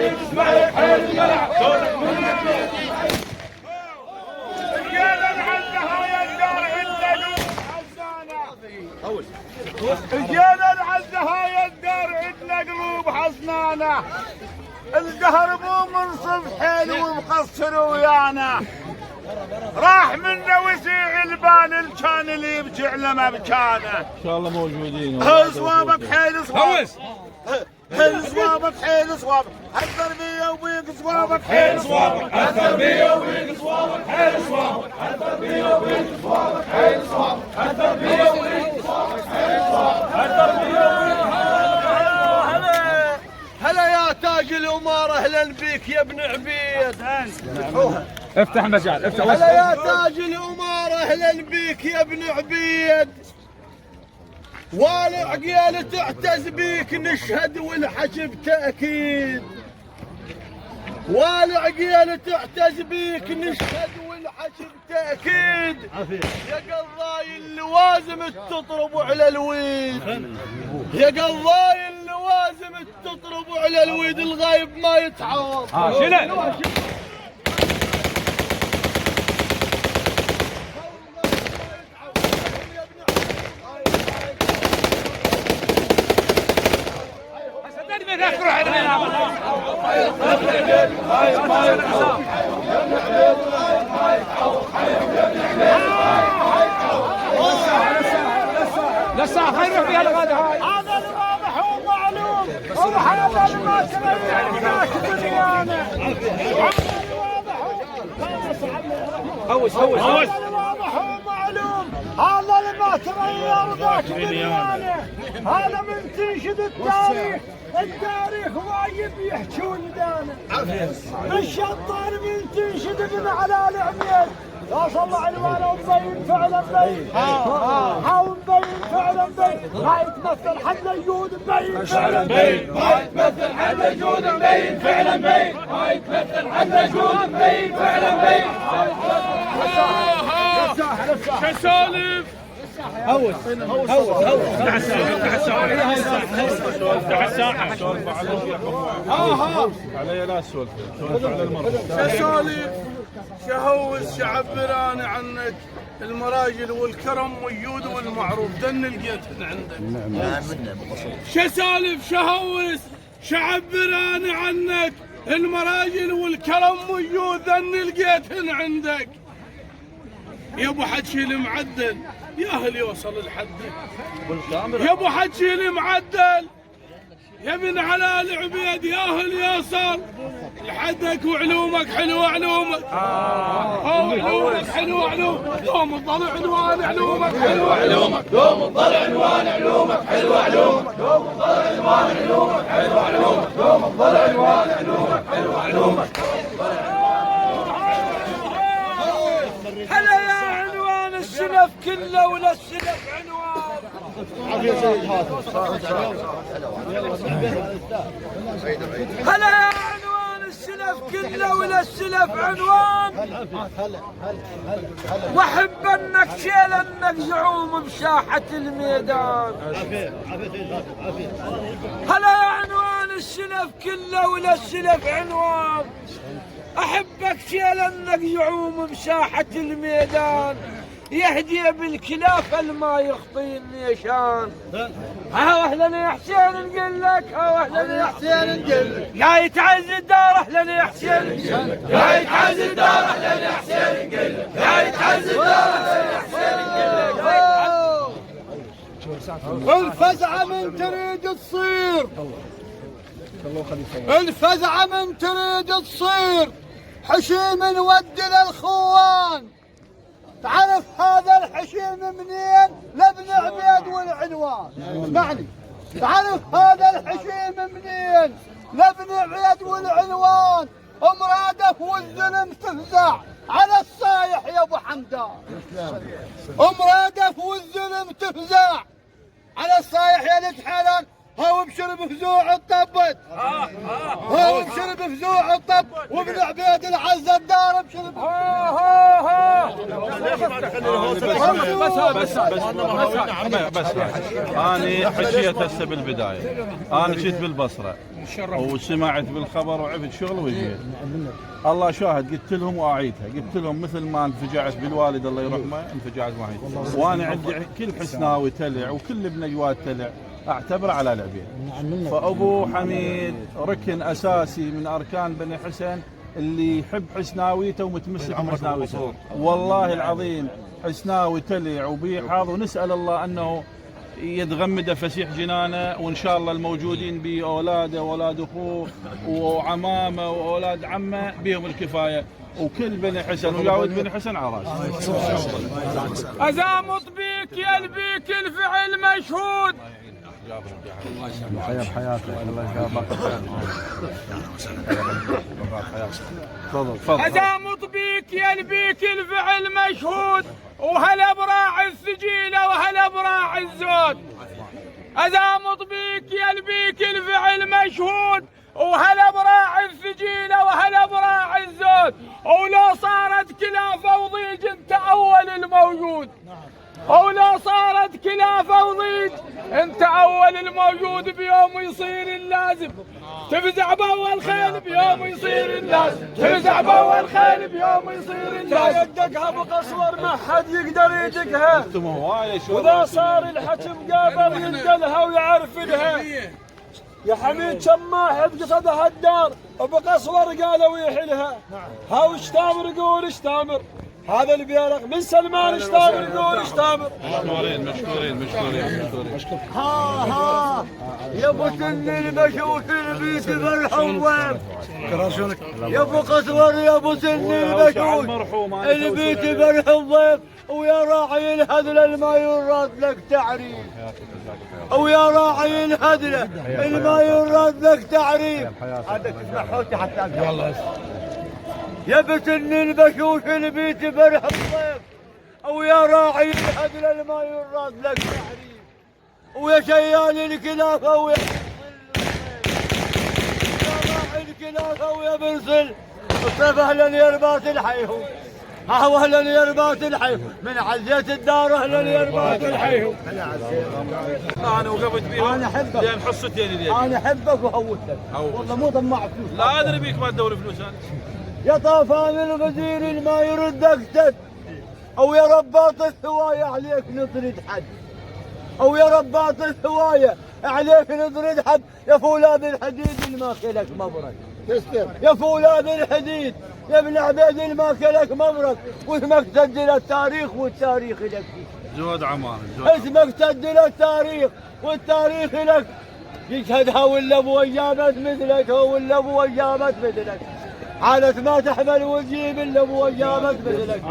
اسمعي حيل الملح رجال العزة هاي الدار عندنا رجال العزة هاي الدار عندنا قلوب حصنانة القهر مو منصف حيل ومقصر ويانا راح منا وسيع البال كان اللي يبجع لما بكانه ان شاء الله موجودين صوابك حيل صوابك حيل صوابك حيل صوابك التربية وبيك صوابك حيل صوابك التربية وبيك صوابك حيل صوابك التربية وبيك صوابك حيل صوابك التربية وبيك صوابك حيل صوابك التربية هلا يا تاج الأمارة أهلا بك يا ابن عبيد. افتح مجال افتح. هلا يا تاج الأمارة أهلا بك يا ابن عبيد. والعقيال تعتز بيك نشهد والحشب تأكيد. والعقيال تعتز بيك نشهد والحشب تأكيد. يا قضاي اللوازم تطرب على الويد. يا قضاي اللوازم تطرب على الويد الغايب ما يتعوض. شنو؟ لسه خير فيها الغدا هاي. هذا الواضح ومعلوم وهذا اللي ما تبيناك دنيانا. هوس هذا الواضح ومعلوم هذا اللي ما تغير ذاك دنيانا. هذا من تنشد التاريخ التاريخ وايد يحجون دانا. الشطار من تنشد ابن على العميد لا صلى عنوانه مبين فعلا مبين. ها مبين فعلا مبين. ما يتمثل حد يجود مبين فعلا مبين. ما يتمثل حد يجود مبين فعلا مبين. ما يتمثل حد يجود مبين فعلا مبين. شو سالف؟ هوس افتح الساحه افتح الساحه علي لا سولف على المرض. شو سالف؟ شهوس شعبران عنك المراجل والكرم والجود والمعروف دن لقيتهن عندك. شو سالف شهوس شعبران عنك المراجل والكرم والجود دن لقيتهن عندك. يا ابو حجي المعدل يا اهل يوصل لحدك. يا ابو حجي المعدل يا ابن على العبيد يا اهل يوصل لحدك. وعلومك حلوه علومك. علومك حلوه علومك. دوم تضل عنوان علومك حلوه علومك. دوم تضل عنوان علومك حلوه علومك. دوم تضل عنوان علومك حلوه علومك. دوم تضل عنوان علومك حلوه علومك. هلا يا عنوان السلف كله ولا السلف عنوان. هلا يا عنوان السلف كله ولا السلف عنوان. واحب انك شيل انك زعوم بساحة الميدان. هلا يا عنوان السلف كله ولا السلف عنوان. احبك شيل انك زعوم بساحة الميدان. يهدي بالكلاف الما يخطي النيشان. ها اهلا يا حسين نقول لك. ها اهلا يا حسين نقول لك. يا يتعز الدار اهلا يا حسين نقول لك. يا يتعز الدار اهلا يا حسين نقول لك. يا يتعز الدار اهلا يا حسين نقول لك. الفزعه من تريد تصير. الفزعه من تريد تصير حشيم نودي للخوان. تعرف هذا الحشيم منين؟ لابن عبيد والعنوان. اسمعني. تعرف هذا الحشيم منين؟ لابن عبيد والعنوان. مرادف والظلم تفزع على الصايح يا ابو حمدان. مرادف والظلم تفزع على الصايح يا لك حلال. هو بشرب فزوع الطبت. هو بشرب فزوع الطب. وابن عبيد العز الدار بشرب. بس أنا حكيت هسه بالبداية، أنا جيت بالبصرة وسمعت بالخبر وعرفت شغل وجيت. الله شاهد، قلت لهم وأعيدها، قلت لهم مثل ما انفجعت بالوالد الله يرحمه انفجعت معي، وأنا عندي كل حسناوي تلع وكل ابن جواد تلع اعتبره على لعبين. فأبو حميد ركن أساسي من أركان بني حسن اللي يحب حسناويته ومتمسك بحسناويته. والله العظيم حسناوي تلع وبيحاض، ونسأل الله أنه يتغمد فسيح جنانه، وإن شاء الله الموجودين به أولاده وأولاد أخوه وعمامه وأولاد عمه بهم الكفاية، وكل بني حسن وجاود بني حسن على راسه. أزامط بيك يلبيك الفعل مشهود. حياة حياتك الله يجزاك خير. أزامط بيك يلبيك الفعل مشهود، وهلا براع الثجيلة وهلا براع الزود. أزامط بيك يلبيك الفعل مشهود، وهلا براع الثجيلة وهلا براع الزود. ولو صارت كلافة وضيج انت أول الموجود، ولو صارت كلافة وضيج انت أول الموجود. بيوم يصير اللازم تفزع بأول خيل، بيوم يصير اللازم تفزع بأول خيل، بيوم يصير اللازم. يدقها بقصور ما حد يقدر يدقها، وإذا صار الحكم قابل يندلها ويعرفلها. يا حميد شماح بقصدها الدار وبقصور قالوا يحلها. ها وش تامر يقول ايش تامر، هذا اللي بيرق من سلمان ايش تامر يقول ايش تامر. مشكورين. ها يا ابو سن المشوش البيت بالحوام، يا ابو قصور يا ابو سن المشوش البيت بالحوام. ويا راعي الهذل ما يراد لك تعريف، ويا راعي الهذل ما يراد لك تعريف. هذا تسمع حوتي حتى والله. يا بسن البشوش البيت برح الضيف، ويا راعي الهدل ما يراد لك تعريف. ويا شيال الكلافة ويا راعي الكلافة ويا برسل اصرف اهلا يرباط الحيهو. اهلا يرباط الحيهو من عزية الدار، اهلا يرباط الحيهو. انا وقفت بيهم، انا احبك لان حصتي اليدين. انا احبك وهوتك والله، مو طماع فلوس. لا ادري بيك ما تدور فلوس انا. يا طافان الغزير ما يردك تد، او يا رباط الثوايا عليك نطرد حد، او يا رباط الثوايا عليك نطرد حد. يا فولاد الحديد ما كلك مبرك، يا فولاد الحديد يا ابن عبيد ما كلك مبرك. واسمك سجل التاريخ والتاريخ لك، زود عمان اسمك سجل التاريخ والتاريخ لك. يشهدها ولا ابو ايامت مثلك، هو ولا ابو ايامت مثلك. عادة ما تحمل وتجيب الا ابو ايامك مثلك.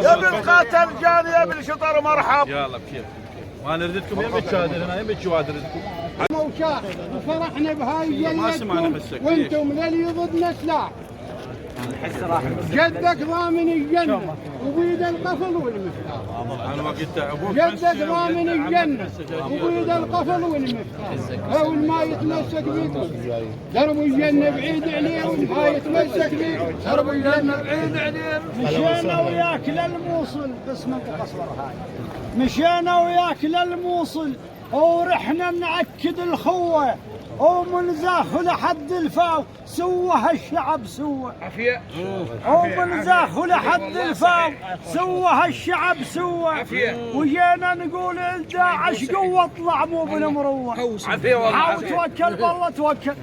يا ابن قاتل جاني يا ابن شطر مرحب. يلا بكيف ما نردكم يم الشادر هنا يم الشوادر ردكم. موشاة وفرحنا بهاي ما سمعنا حسك وانتم للي ضدنا سلاح. جدك ضامن الجنة وبيد القفل والمفتاح. انا ما قلت ابوك جدك ضامن الجنة وبيد القفل والمفتاح. اول ما يتمسك بيكم درب الجنة بعيد عليه، وما يتمسك بيكم درب الجنة بعيد عليه. مشينا وياك للموصل باسم ابو قصور هاي، مشينا وياك للموصل ورحنا نأكد الخوة، ومن زاخ لحد الفاو سوها الشعب سوى. عافية. ومن زاخ لحد الفاو سوها الشعب سوى. وجينا نقول الداعش قوة اطلع مو بنمروة. عافية والله. حاول توكل بالله توكل.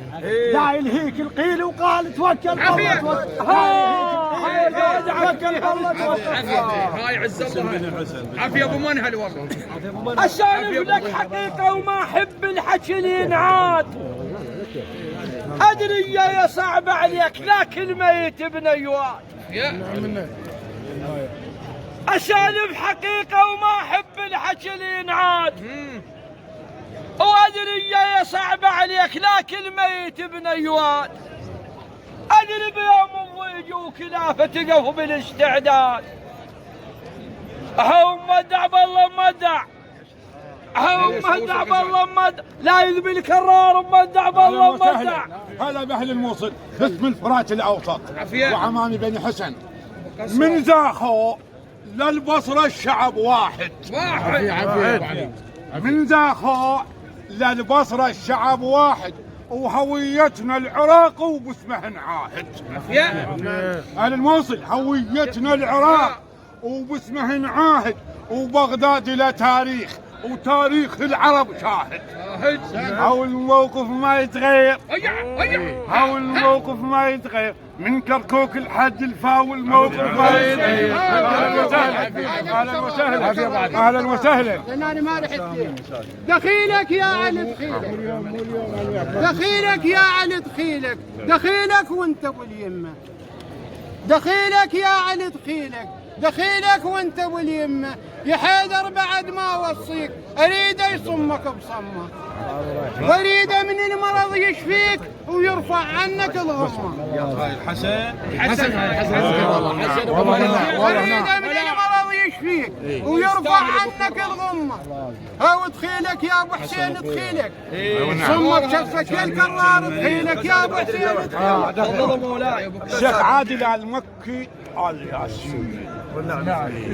لا يلهيك القيل وقال توكل بالله توكل. توكل بالله توكل. هاي عز الله. عافية ابو منهل والله. اسولف لك حقيقة وما احب الحكي اللي ينعاد. ادري يا صعب عليك لكن ميت بنيوات. اسولف حقيقة وما احب الحكي اللي ينعاد. وادري يا صعب عليك لكن ميت بنيوات. ادري بيوم الضيج وكلافة تقف بالاستعداد. هم مدع بالله مدع، هم مدع بالله مدع، لا يذبي الكرار مدع بالله مدع. هلا باهل الموصل باسم الفرات الاوسط عافية. وعمامي بني حسن من زاخو للبصرة الشعب واحد. من ذاخو للبصرة الشعب واحد، وهويتنا العراق وباسمهن عاهد. على الموصل هويتنا العراق وباسمهن عاهد، وبغداد له تاريخ وتاريخ العرب شاهد. هاو الموقف ما يتغير، هاو الموقف ما يتغير، من كركوك لحد الفاو الموقف ما يتغير. اهلا وسهلا، اهلا وسهلا، اهلا وسهلا. انا ما رحت دخيلك يا علي دخيلك، دخيلك يا علي دخيلك، دخيلك وانت ابو اليمه، دخيلك يا علي دخيلك، دخيلك وانت ابو اليمه. يا حيدر بعد ما وصيك اريده يصمك بصمه، واريده من المرض يشفيك ويرفع عنك الغمه. الحسن اريده من المرض يشفيك ويرفع عنك الغمه. هاو دخيلك يا ابو حسين دخيلك، صمك شفك يا الكرار دخيلك يا ابو حسين دخيلك. الشيخ عادل المكي قال ياسين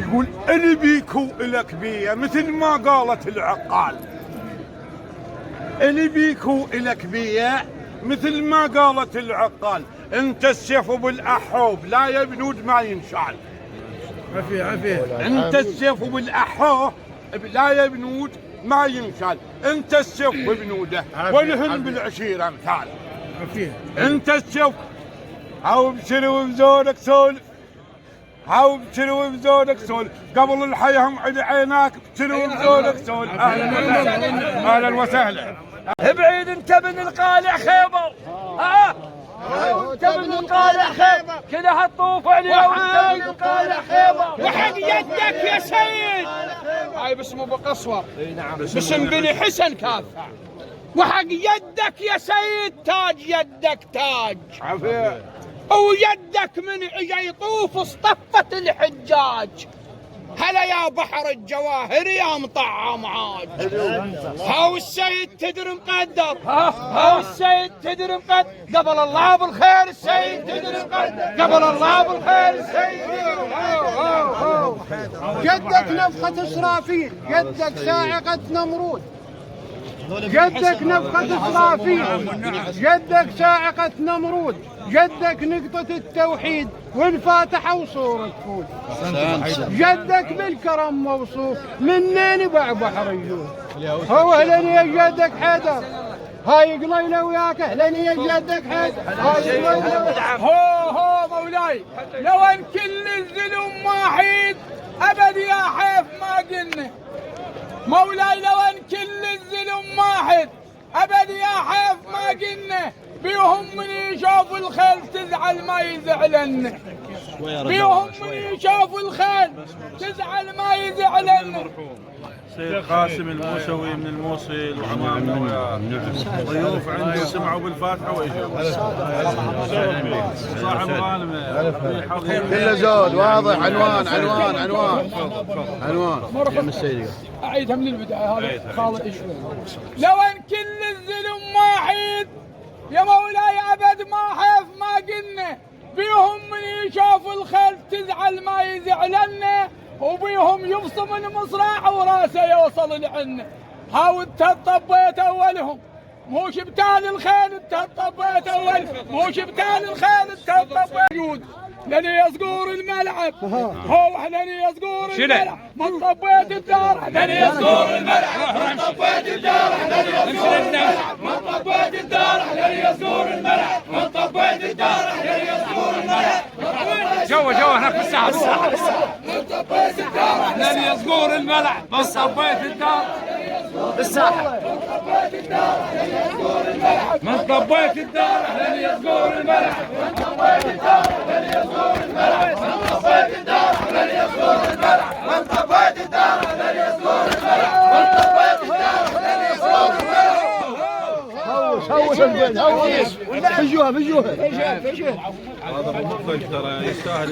يقول اللي بيكو إلك بيه مثل ما قالت العقال، اللي بيكو إلك بيه مثل ما قالت العقال. انت السيف بالاحوب لا يبنود ما ينشال. انت السيف بالاحوب لا يبنود ما ينشال. انت السيف ببنوده والهن بالعشير امثال. انت السيف هاو بشري وبزورك سولف، هاو بشري وبزورك سولف، قبل الحيهم عد عيناك بشري وبزورك سولف. اهلا اهلا وسهلا. بعيد انت من القالع خيبر، ها انت من القالع خيبر، كلها تطوف عليه وانت من القالع خيبر. وحق يدك يا سيد، هاي باسم ابو قصور، باسم بني حسن كافة. وحق يدك يا سيد تاج يدك تاج عافية، ويدك من يطوف اصطفة الحجاج. هلا يا بحر الجواهر يا مطعم عاج. هاو السيد تدري مقدر، هاو السيد تدري مقدر، قبل الله بالخير السيد تدري مقدر، قبل الله بالخير السيد تدري. جدك نفخة إسرافيل، جدك صاعقة نمرود، جدك نفخة إسرافيل، جدك صاعقة نمرود، جدك نقطة التوحيد والفاتحة وصورة فول. جدك بالكرم موصوف منين باع بحر الجود. هو اهلن يا جدك حيدر، هاي قليله وياك اهلن يا جدك حيدر، هاي قليله. هو مولاي لو ان كل الظلم ما حيد ابد يا حيف ما قلنا. مولاي لو ان كل الظلم ما حيد ابد يا حيف ما قلنا. بيهم من يشوف الخيل تزعل ما يزعلن، بيهم من يشوف الخيل تزعل ما يزعلن. سيد قاسم الموسوي من الموصل وعمامنا وياه ضيوف عنده سمعوا بالفاتحه واجوا. صاحب غانمه كله زود واضح. عنوان عنوان عنوان عنوان. اعيدها من البدايه. هذا خالد شوي. لو ان كل الظلم ما حيد يا مولاي ابد ما حيف ما قلنا. بيهم من يشوف الخيل تزعل ما يزعلن، وبيهم يفصم المصراع وراسه يوصل العن. هاو انت طبيت اولهم مو شبتان الخيل، انت طبيت اولهم مو شبتان الخيل، انت طبيت لن يصقور الملعب. هو لن يصقور الملعب من طبيت الدار، لن يصقور الملعب من طبيت الدار، لن يصقور الملعب من طبيت الدار، لن يصقور الملعب من طبيت الدار، لن يصقور الملعب. جوا هناك بالساحة من طبيت الدار لن يصقور الملعب من طبيت الدار بالساحة، من طبيت الدار لن يصقور الملعب، من طبيت الدار لن يصقور الملعب، من طبيت الدار لن يصقور الملعب، من طبيت الدار لن يصقور الملعب، من طبيت الدار لن يصقور الملعب. هوش البيت هوش. فجوها فجوها. هذا ابو مخرج ترى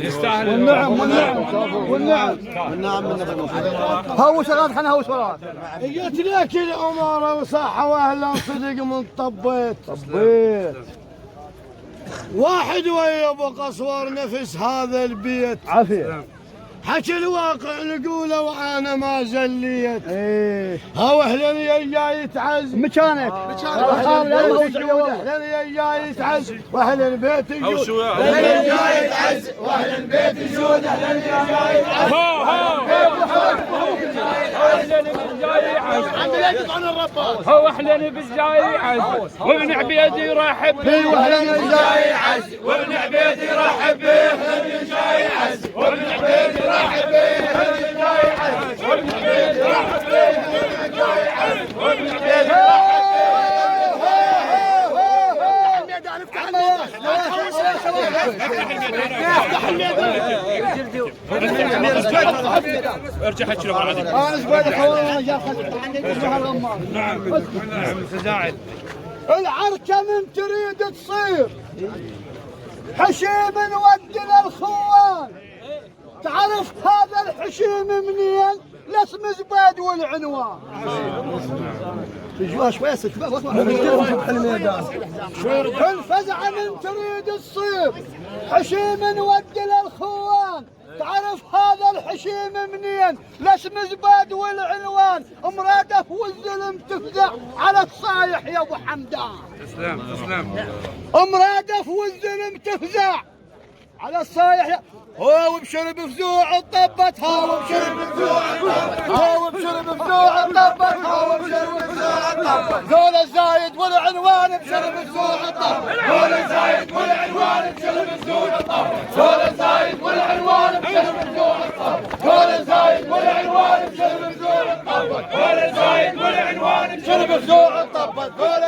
يستاهل. والنعم والنعم والنعم والنعم من هوش غاد حنا هوش وراك. قلت لك الاماره وصحه واهلا صدق من طبيت. واحد ويا ابو قصور نفس هذا البيت عافيه. حكي الواقع نقوله وانا ما زليت. هو اهلني جاي يتعز مكانك اهلني جاي يتعز واهل البيت يجود اهلني جاي يتعز واهل البيت يجود اهلني جاي يتعز هو اهلني بالجاي يعز وابن عبيد يرحب به واهلني جاي يعز وابن عبيد يرحب به اهلني جاي يعز وابن عبيد يرحب به اهلني جاي يعز وابن عبيد يرحب به اهلني جاي يعز وابن عبيد يرحب ارجع حكي له بعد. انا زبيده خوان جا نعم سجاعد. العركة من تريد تصير حشيم نودنا الخوان. تعرف هذا الحشيم منين؟ الاسم زباد والعنوان. شويه ست الفزعة من تريد تصير حشيم نودنا الخوان. تعرف هذا الحشيم منين؟ الاسم زباد والعنوان. مراده والظلم تفزع على الصايح يا ابو حمدان. تسلم. مراده والظلم تفزع على الصايح. هو بشرب فزوع الطبت هو بشرب فزوع الطبت هو بشرب فزوع الطبت هو بشرب فزوع الطبت. ذول الزايد والعنوان بشرب فزوع الطبت ذول الزايد والعنوان بشرب فزوع الطبت ذول الزايد والعنوان بشرب فزوع الطبت ذول الزايد والعنوان بشرب فزوع الطبت ذول الزايد والعنوان بشرب فزوع الطبت ذول